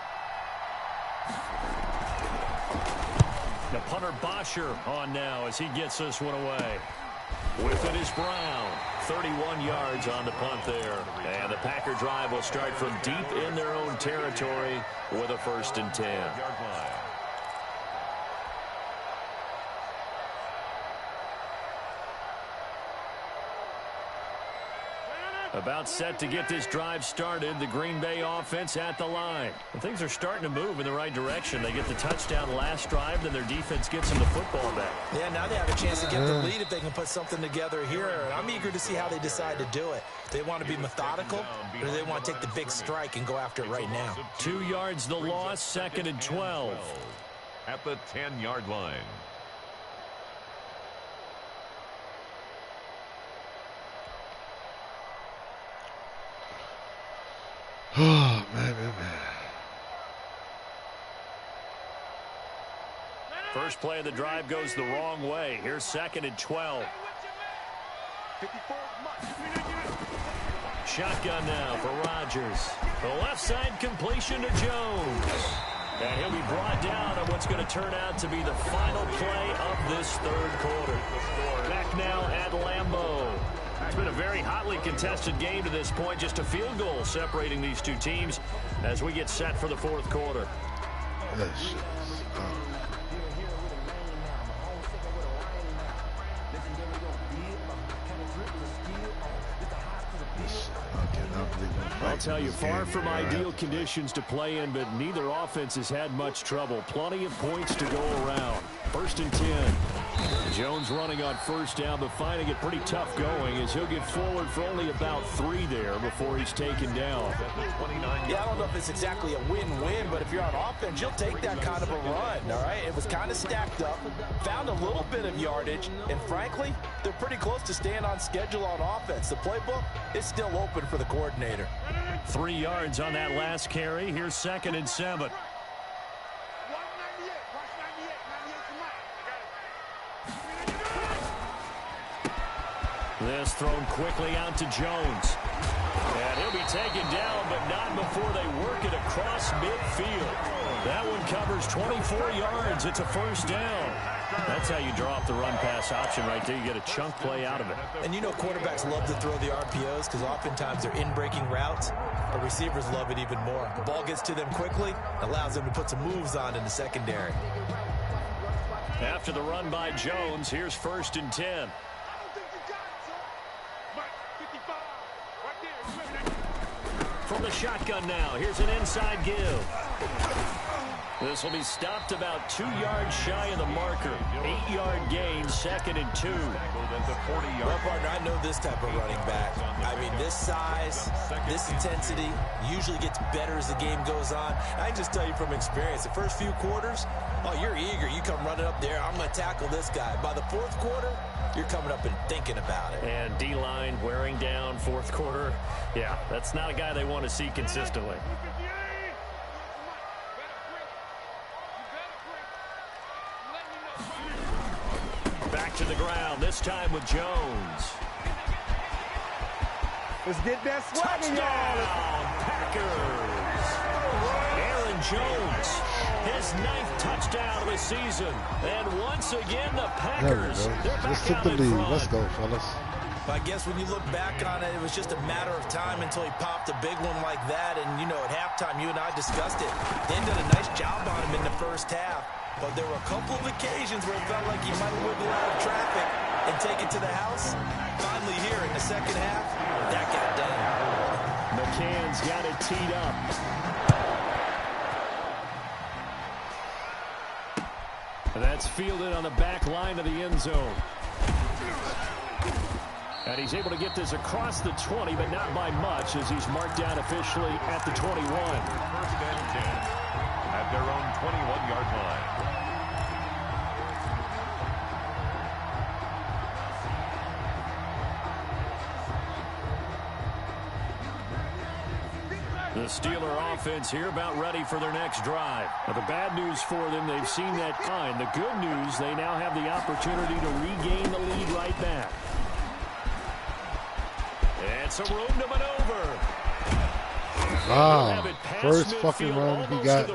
The punter Bosher on now as he gets this one away. With it is Brown. 31 yards on the punt there. And the Packer drive will start from deep in their own territory with a 1st and 10. About set to get this drive started. The Green Bay offense at the line. And things are starting to move in the right direction. They get the touchdown last drive, then their defense gets them the football back. Yeah, now they have a chance to get the lead if they can put something together here. And I'm eager to see how they decide to do it. They want to be methodical, or do they want to take the big strike and go after it right now? 2 yards the loss, 2nd and 12. At the 10-yard line. Oh, man. First play of the drive goes the wrong way. Here's 2nd and 12. Shotgun now for Rodgers. The left side completion to Jones. And he'll be brought down on what's going to turn out to be the final play of this 3rd quarter. Back now at Lambeau. It's been a very hotly contested game to this point. Just a field goal separating these two teams as we get set for the 4th quarter. I'll tell you, far from ideal conditions to play in, but neither offense has had much trouble. Plenty of points to go around. 1st and 10. Jones running on 1st down, but finding it pretty tough going as he'll get forward for only about 3 there before he's taken down. Yeah, I don't know if it's exactly a win-win, but if you're on offense, you'll take that kind of a run, all right? It was kind of stacked up, found a little bit of yardage, and frankly, they're pretty close to staying on schedule on offense. The playbook is still open for the coordinator. 3 yards on that last carry. Here's 2nd and 7. This thrown quickly out to Jones. And he'll be taken down, but not before they work it across midfield. That one covers 24 yards. It's a 1st down. That's how you draw up the run-pass option right there. You get a chunk play out of it. And you know quarterbacks love to throw the RPOs because oftentimes they're in-breaking routes, but receivers love it even more. The ball gets to them quickly, allows them to put some moves on in the secondary. After the run by Jones, here's 1st and 10. From the shotgun now, here's an inside give. This will be stopped about 2 yards shy of the marker. 8-yard gain, 2nd and 2. Well, partner, I know this type of running back. I mean, this size, this intensity usually gets better as the game goes on. I can just tell you from experience, the first few quarters, oh, you're eager. You come running up there, I'm going to tackle this guy. By the 4th quarter, you're coming up and thinking about it. And D-line wearing down 4th quarter. Yeah, that's not a guy they want to see consistently. Back to the ground, this time with Jones. Let's get that swagger, Touchdown, Packers. Aaron Jones, his 9th touchdown of the season. And once again, the Packers, they're back Just took out the in lead. front. Let's go, fellas. I guess when you look back on it, it was just a matter of time until he popped a big one like that. And, you know, at halftime, you and I discussed it. They did a nice job on him in the first half. But there were a couple of occasions where it felt like he might have wiggled out of traffic and take it to the house. Finally here in the second half, that got done. McCann's got it teed up. And that's fielded on the back line of the end zone. And he's able to get this across the 20, but not by much, as he's marked down officially at the 21. First and 10 at their own 21-yard line. The Steeler offense here about ready for their next drive. Now, the bad news for them, they've seen that kind. The good news, they now have the opportunity to regain the lead right back. And some room to maneuver. Wow. First fucking run he got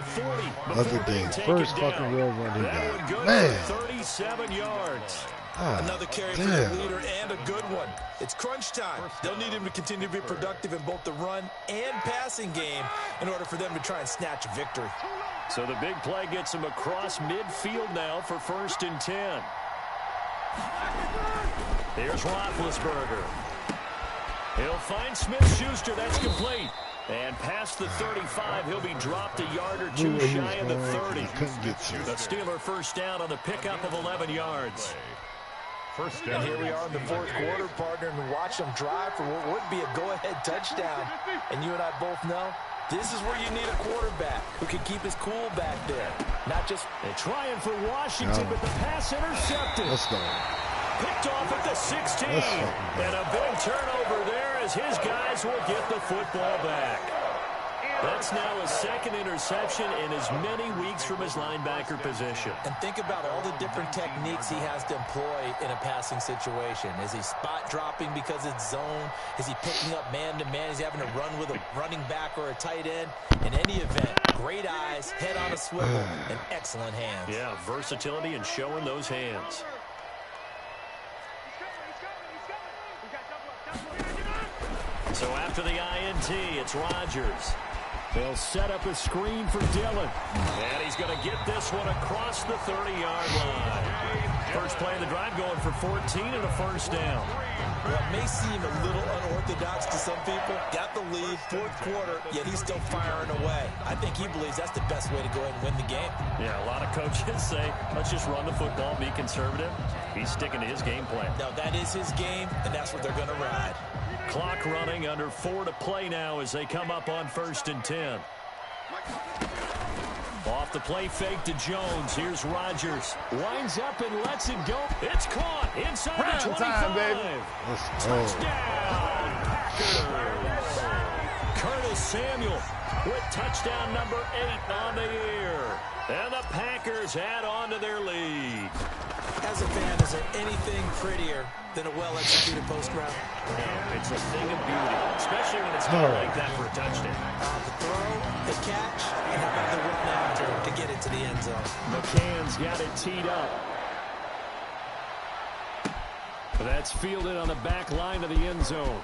other day. First fucking real run he got. Man. 37 yards. Another carry for the leader and a good one. It's crunch time. They'll need him to continue to be productive in both the run and passing game in order for them to try and snatch a victory. So the big play gets him across midfield now for 1st and 10. Here's Roethlisberger. He'll find Smith-Schuster. That's complete. And past the 35, he'll be dropped a yard or two shy of the 30. The Steeler first down on the pickup of 11 yards. And here we are in the 4th quarter, partner, and watch them drive for what would be a go-ahead touchdown. And you and I both know this is where you need a quarterback who can keep his cool back there. Not just... They're trying for Washington, but the pass intercepted. Let's go. Picked off at the 16. And a big turnover there as his guys will get the football back. That's now his 2nd interception in as many weeks from his linebacker position. And think about all the different techniques he has to employ in a passing situation. Is he spot dropping because it's zone? Is he picking up man-to-man? Is he having to run with a running back or a tight end? In any event, great eyes, head on a swivel, and excellent hands. Yeah, versatility and showing those hands. So after the INT, it's Rodgers. They'll set up a screen for Dillon. And he's going to get this one across the 30-yard line. First play of the drive going for 14 and a first down. Well, it may seem a little unorthodox to some people. Got the lead, 4th quarter, yet he's still firing away. I think he believes that's the best way to go ahead and win the game. Yeah, a lot of coaches say, let's just run the football, be conservative. He's sticking to his game plan. No, that is his game, and that's what they're going to ride. Clock running, under 4 to play now as they come up on 1st and 10. Off the play fake to Jones. Here's Rodgers. Winds up and lets it go. It's caught inside the 25. Time, baby. Touchdown, Packers. Curtis Samuel with touchdown number 8 on the year. And the Packers add on to their lead. As a fan, is there anything prettier than a well-executed post route? No, it's a thing of beauty, especially when it's done like that for a touchdown. The throw, the catch, and how about the run after to get into the end zone. McCann's got it teed up. That's fielded on the back line of the end zone.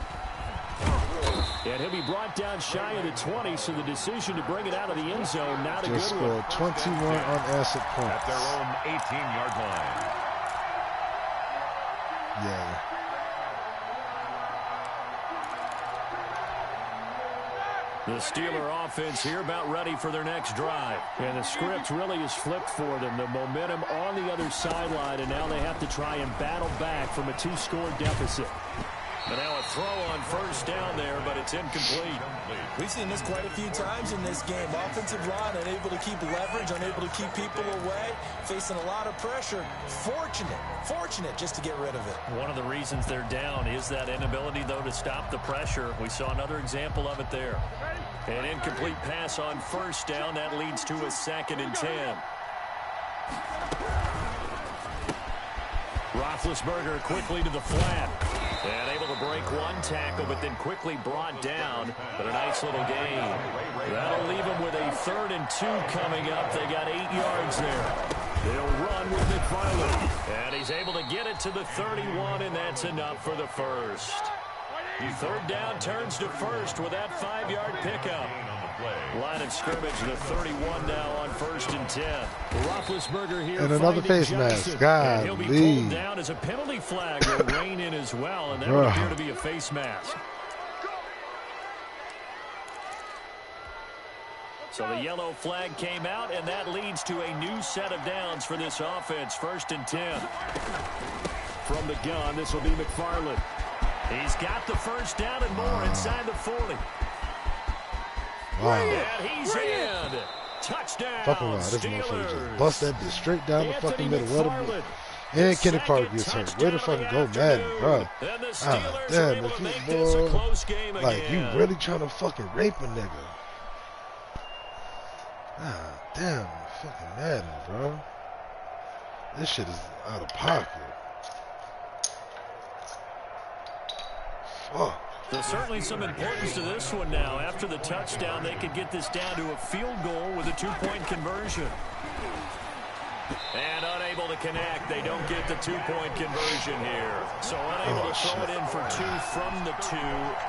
And he'll be brought down shy of the 20, so the decision to bring it out of the end zone, not a good one. Just scored 21 unanswered points. At their own 18-yard line. Yeah. The Steeler offense here about ready for their next drive. And the script really is flipped for them. The momentum on the other sideline, and now they have to try and battle back from a 2-score deficit. But now a throw on first down there, but it's incomplete. We've seen this quite a few times in this game. Offensive line unable to keep leverage, unable to keep people away, facing a lot of pressure. Fortunate just to get rid of it. One of the reasons they're down is that inability, though, to stop the pressure. We saw another example of it there. An incomplete pass on first down. That leads to a 2nd and 10. Roethlisberger quickly to the flat. And able to break one tackle, but then quickly brought down. But a nice little gain. That'll leave them with a 3rd and 2 coming up. They got 8 yards there. They'll run with McFarland. And he's able to get it to the 31, and that's enough for the first. 3rd down turns to first with that 5-yard pickup. Line of scrimmage, the 31 now on 1st and 10. Roethlisberger here. And another face mask. God, he'll be pulled down as a penalty flag will rein in as well, and that would appear to be a face mask. So the yellow flag came out, and that leads to a new set of downs for this offense. 1st and 10. From the gun, this will be McFarland. He's got the first down and more inside the 40. Wow. And he's in. Touchdown, Fucking wow. This motherfucker just bust that bitch straight down the fucking middle. And Kenny Carter gets hurt. Where the fucking go, Madden, bro? Ah, damn, if you, boy, like, you really trying to fucking rape a nigga. Ah, damn, fucking Madden, bro. This shit is out of pocket. Fuck. There's certainly some importance to this one now. After the touchdown, they could get this down to a field goal with a 2-point conversion. And unable to connect. They don't get the 2-point conversion here. So unable to throw it in for 2 from the 2.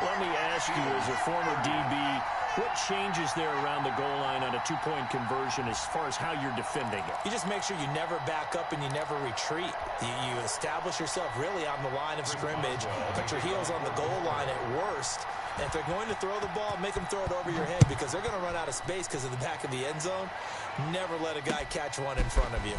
Let me ask you, as a former DB, what changes there around the goal line on a 2-point conversion as far as how you're defending it? You just make sure you never back up and you never retreat. You establish yourself really on the line of scrimmage, put your heels on the goal line at worst. And if they're going to throw the ball, make them throw it over your head because they're going to run out of space because of the back of the end zone. Never let a guy catch one in front of you.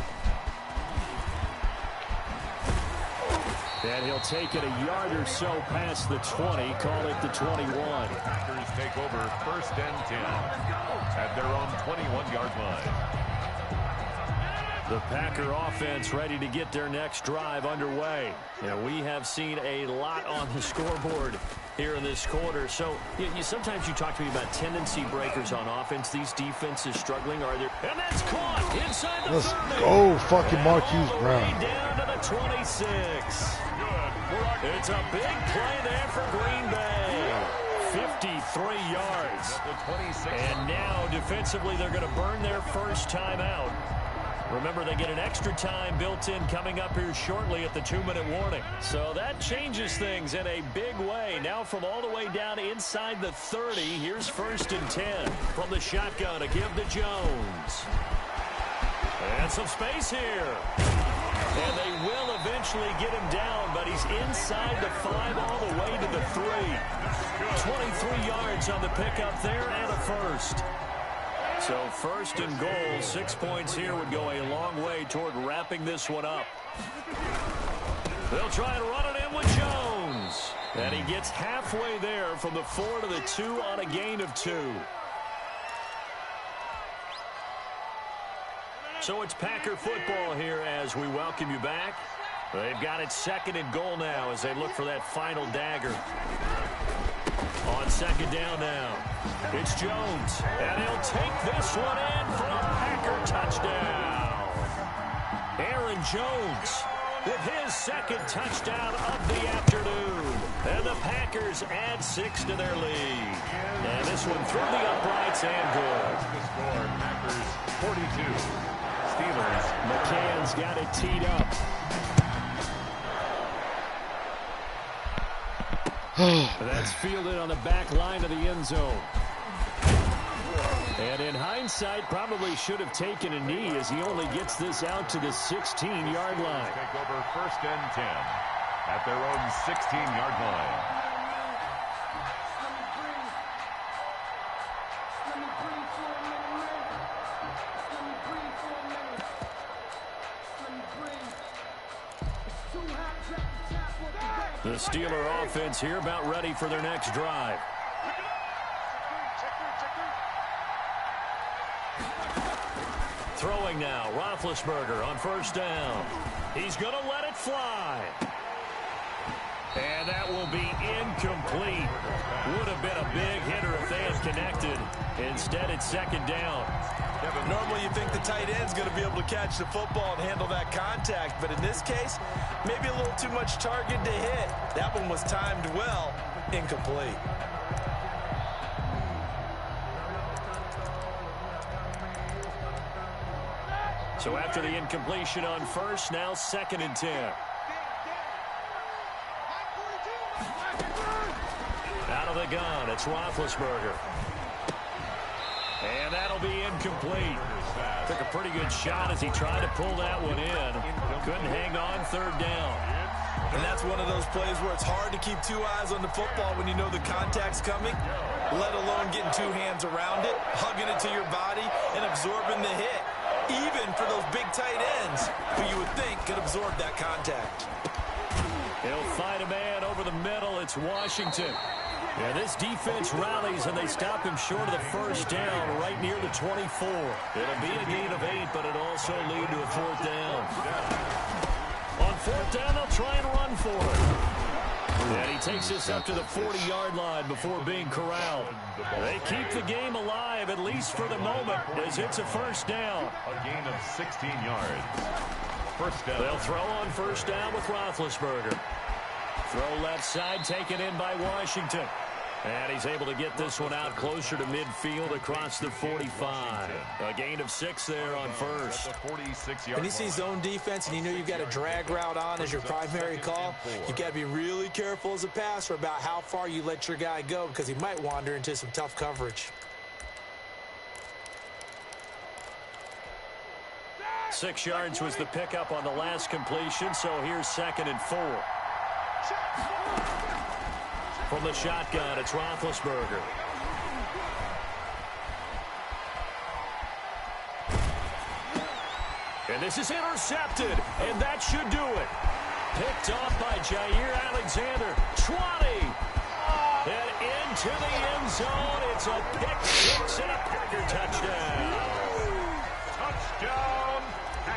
And he'll take it a yard or so past the 20, call it the 21. Packers take over 1st and 10 at their own 21-yard line. The Packer offense ready to get their next drive underway. And we have seen a lot on the scoreboard here in this quarter. So sometimes you talk to me about tendency breakers on offense. These defenses struggling. Are there? And that's caught inside the 30. Let's go, fucking Marquise Brown. Down to the 26. It's a big play there for Green Bay. 53 yards. And now defensively they're going to burn their first time out. Remember, they get an extra time built in coming up here shortly at the 2-minute warning. So that changes things in a big way. Now from all the way down inside the 30, here's 1st and 10 from the shotgun to give to Jones. And some space here. And they will eventually get him down, but he's inside the 5 all the way to the 3. 23 yards on the pickup there and a first. So 1st and goal, 6 points here would go a long way toward wrapping this one up. They'll try and run it in with Jones. And he gets halfway there from the 4 to the 2 on a gain of 2. So it's Packer football here as we welcome you back. They've got it 2nd and goal now as they look for that final dagger. On 2nd down now, it's Jones, and he'll take this one in for a Packer touchdown. Aaron Jones with his 2nd touchdown of the afternoon. And the Packers add 6 to their lead. And this one through the uprights and good. The score, Packers 42. Steelers. McCann's got it teed up. That's fielded on the back line of the end zone. And in hindsight, probably should have taken a knee as he only gets this out to the 16-yard line. Take over 1st and 10 at their own 16-yard line. The Steeler offense here about ready for their next drive. Throwing now, Roethlisberger on 1st down. He's going to let it fly. And that will be incomplete. Would have been a big hitter if they had connected. Instead, it's 2nd down. Yeah, but normally you think the tight end's going to be able to catch the football and handle that contact. But in this case, maybe a little too much target to hit. That one was timed well. Incomplete. So after the incompletion on 1st, now 2nd and 10. Out of the gun, it's Roethlisberger. And that'll be incomplete. Took a pretty good shot as he tried to pull that one in. Couldn't hang on 3rd down. And that's one of those plays where it's hard to keep 2 eyes on the football when you know the contact's coming, let alone getting 2 hands around it, hugging it to your body, and absorbing the hit. Even for those big tight ends who you would think could absorb that contact. He'll find a man over the middle. It's Washington. Yeah, this defense rallies, and they stop him short of the first down right near the 24. It'll be a gain of 8, but it'll also lead to a 4th down. On 4th down, they'll try and run for it. And he takes this up to the 40-yard line before being corralled. They keep the game alive, at least for the moment, as it's a 1st down. A gain of 16 yards. 1st down. They'll throw on 1st down with Roethlisberger. Throw left side, taken in by Washington. And he's able to get this one out closer to midfield across the 45. A gain of 6 there on 1st. When you see zone defense and you know you've got a drag route on as your primary call, you've got to be really careful as a passer about how far you let your guy go because he might wander into some tough coverage. 6 yards was the pickup on the last completion, so here's 2nd and 4. From the shotgun, it's Roethlisberger. And this is intercepted, and that should do it. Picked off by Jair Alexander. 20. And into the end zone. It's a pick 6 and a Packer touchdown. Touchdown.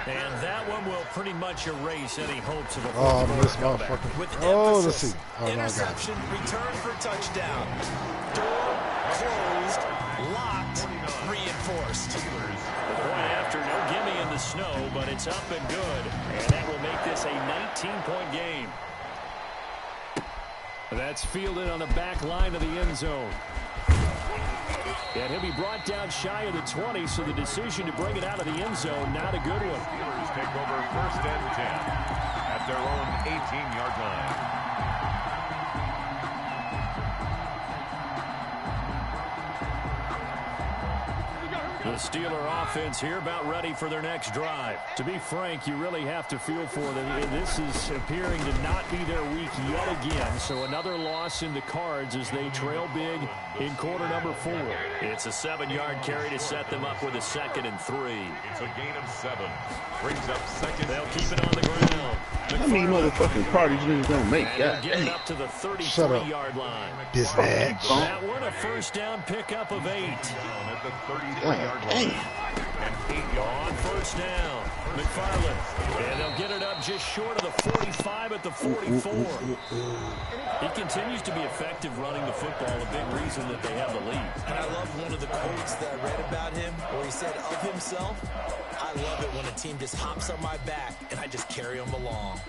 And that one will pretty much erase any hopes of a missed my fucking. With Let's see. Interception, return for touchdown. Door closed, locked, reinforced. The point after, no gimme in the snow, but it's up and good. And that will make this a 19-point game. That's fielded on the back line of the end zone. And he'll be brought down shy of the 20, so the decision to bring it out of the end zone, not a good one. Steelers take over 1st and 10 at their own 18-yard line. The Steeler offense here about ready for their next drive. To be frank, you really have to feel for them. This is appearing to not be their week yet again. So another loss in the cards as they trail big in quarter number 4. It's a 7-yard carry to set them up with a 2nd and 3. It's a gain of 7. Brings up 2nd. They'll keep it on the ground. How many motherfucking parties niggas gonna make? God get it up to the 33-yard line. This bad. That one a 1st down pickup of 8. At the 33-yard line. And 8 yards. On 1st down, McFarland. And they'll get it up just short of the 45 at the 44. He continues to be effective running the football, a big reason that they have the lead. And I love one of the quotes that I read about him where he said of himself, I love it when a team just hops on my back and I just carry them along.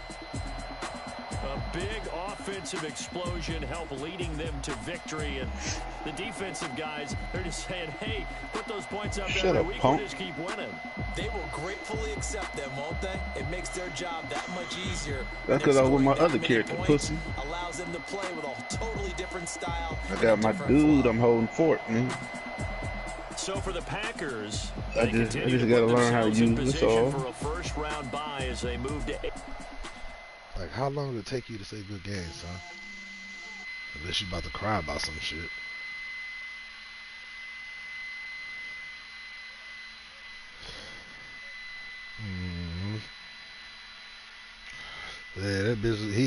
A big offensive explosion help leading them to victory. And the defensive guys, they're just saying, hey, put those points up every week and just keep winning. They will gratefully accept them, won't they? It makes their job that much easier. That's because I was with my other character, pussy. Allows them to play with a totally different style. I got my dude, I'm holding fort, man. So for the Packers, I just got to learn how to use this all. For a 1st round bye as they move to 8. Like, how long did it take you to say good game, son? Unless you about to cry about some shit. Yeah, that bitch, he